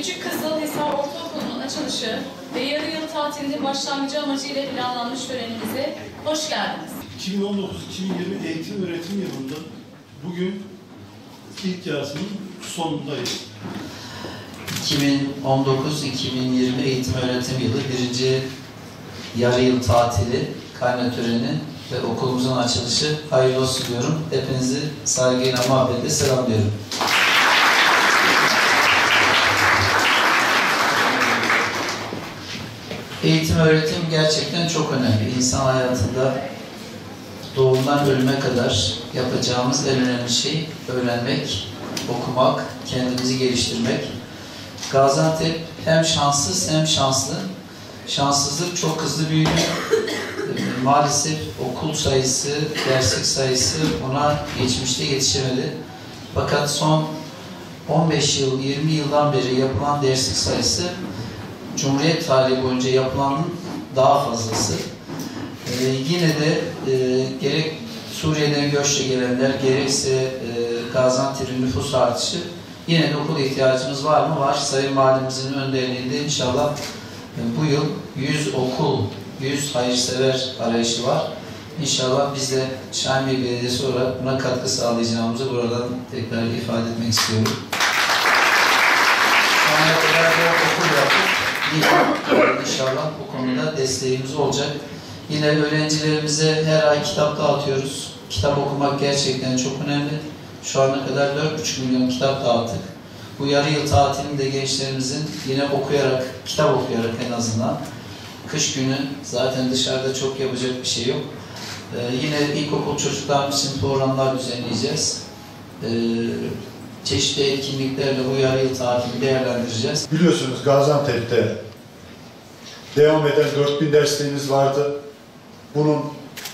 Küçük Kızılhisar Ortaokulu'nun açılışı ve yarı yıl tatilinin başlangıcı amacıyla planlanmış törenimize hoş geldiniz. 2019-2020 eğitim öğretim yılında bugün ilk yarısının sonundayız. 2019-2020 eğitim öğretim yılı birinci yarı yıl tatili, karne töreni ve okulumuzun açılışı hayırlı olsun diyorum. Hepinizi saygıyla, muhabbetle selamlıyorum. Eğitim öğretim gerçekten çok önemli. İnsan hayatında doğumdan ölüme kadar yapacağımız en önemli şey öğrenmek, okumak, kendimizi geliştirmek. Gaziantep hem şanssız hem şanslı. Şanssızlık çok hızlı büyüdü. Maalesef okul sayısı, derslik sayısı ona geçmişte yetişemedi. Fakat son 15 yıl, 20 yıldan beri yapılan derslik sayısı Cumhuriyet tarihi boyunca yapılanın daha fazlası. Yine de gerek Suriye'den göçle gelenler, gerekse Gaziantep'in nüfus artışı, yine de okul ihtiyacımız var mı? Var. Sayın Valimizin önderliğinde inşallah bu yıl 100 okul, 100 hayırsever arayışı var. İnşallah biz de Şahinbey Belediyesi olarak buna katkı sağlayacağımızı buradan tekrar ifade etmek istiyorum. Şu ana kadar da okul yaptık. İnşallah bu konuda desteğimiz olacak. Yine öğrencilerimize her ay kitap dağıtıyoruz. Kitap okumak gerçekten çok önemli. Şu ana kadar 4,5 milyon kitap dağıttık. Bu yarı yıl tatilinde gençlerimizin yine okuyarak, kitap okuyarak en azından, kış günü zaten dışarıda çok yapacak bir şey yok. Yine ilkokul çocuklarımız için programlar düzenleyeceğiz. Çeşitli etkinliklerle bu yarı yıl tatilini değerlendireceğiz. Biliyorsunuz Gaziantep'te devam eden 4000 dersliğimiz vardı. Bunun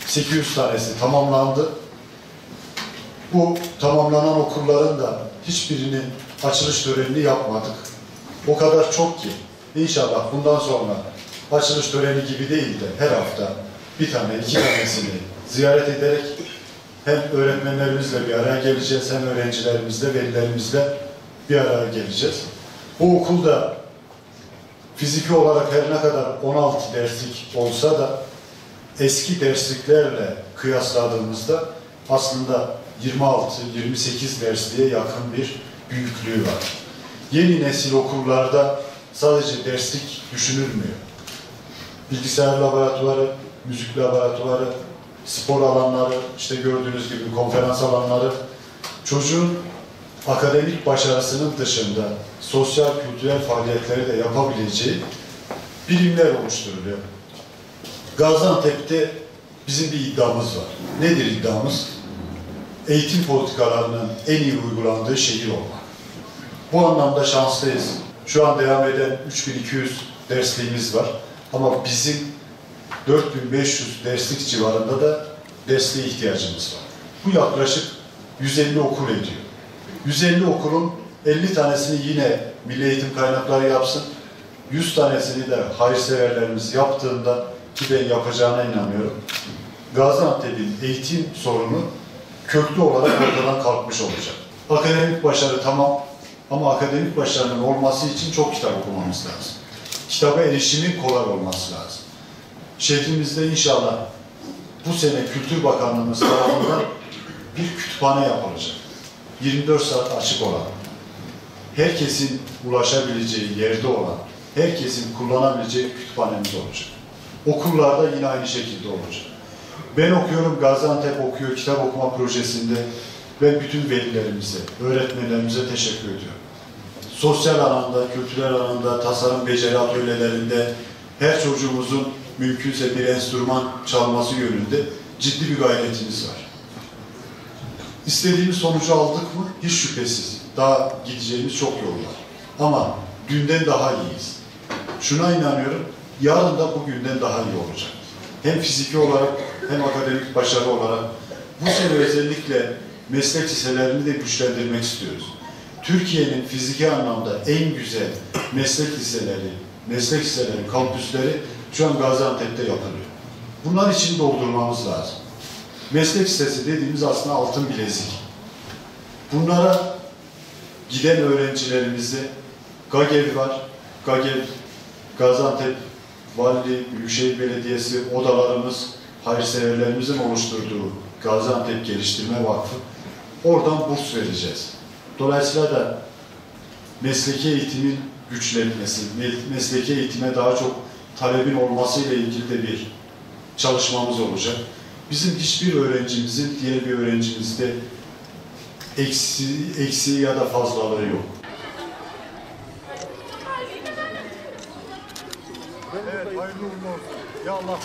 800 tanesi tamamlandı. Bu tamamlanan okulların da hiçbirinin açılış törenini yapmadık. O kadar çok ki inşallah bundan sonra açılış töreni gibi değil de her hafta bir tane, iki tanesini ziyaret ederek hem öğretmenlerimizle bir araya geleceğiz, hem öğrencilerimizle, velilerimizle bir araya geleceğiz. Bu okulda fiziki olarak her ne kadar 16 derslik olsa da eski dersliklerle kıyasladığımızda aslında 26-28 dersliğe yakın bir büyüklüğü var. Yeni nesil okullarda sadece derslik düşünülmüyor. Bilgisayar laboratuvarı, müzik laboratuvarı, spor alanları, işte gördüğünüz gibi konferans alanları, çocuğun akademik başarısının dışında sosyal, kültürel faaliyetleri de yapabileceği birimler oluşturuluyor. Gaziantep'te bizim bir iddiamız var. Nedir iddiamız? Eğitim politikalarının en iyi uygulandığı şehir olmak. Bu anlamda şanslıyız. Şu an devam eden 3200 dersliğimiz var. Ama bizim 4500 derslik civarında da dersliğe ihtiyacımız var. Bu yaklaşık 150 okul ediyor. 150 okulun 50 tanesini yine Milli Eğitim Kaynakları yapsın, 100 tanesini de hayırseverlerimiz yaptığında, ki ben yapacağına inanıyorum, Gaziantep'in eğitim sorunu köklü olarak ortadan kalkmış olacak. Akademik başarı tamam ama akademik başarının olması için çok kitap okumamız lazım. Kitaba erişimin kolay olması lazım. Şehrimizde inşallah bu sene Kültür Bakanlığımız tarafından bir kütüphane yapılacak. 24 saat açık olan, herkesin ulaşabileceği yerde olan, herkesin kullanabileceği kütüphanemiz olacak. Okullarda yine aynı şekilde olacak. Ben okuyorum, Gaziantep okuyor, kitap okuma projesinde ve bütün velilerimize, öğretmenlerimize teşekkür ediyorum. Sosyal alanda, kültürel alanda, tasarım beceri atölyelerinde her çocuğumuzun mümkünse bir enstrüman çalması yönünde ciddi bir gayretimiz var. İstediğimiz sonucu aldık mı? Hiç şüphesiz. Daha gideceğimiz çok yol var. Ama dünden daha iyiyiz. Şuna inanıyorum, yarın da bugünden daha iyi olacak. Hem fiziki olarak hem akademik başarı olarak. Bu sene özellikle meslek liselerini de güçlendirmek istiyoruz. Türkiye'nin fiziki anlamda en güzel meslek liseleri, kampüsleri şu an Gaziantep'te yapılıyor. Bunlar için doldurmamız lazım. Meslek lisesi dediğimiz aslında altın bilezik. Bunlara giden öğrencilerimizi GAGEV var. GAGEV, Gaziantep Valiliği, Büyükşehir Belediyesi, odalarımız, hayırseverlerimizin oluşturduğu Gaziantep Geliştirme Vakfı. Oradan burs vereceğiz. Dolayısıyla da mesleki eğitimin güçlenmesi, mesleki eğitime daha çok talebin olması ile ilgili de bir çalışmamız olacak. Bizim hiçbir öğrencimizin diğer bir öğrencimizde eksiği ya da fazlalığı yok. Evet, hayırlı uğurlu olsun. Ya Allah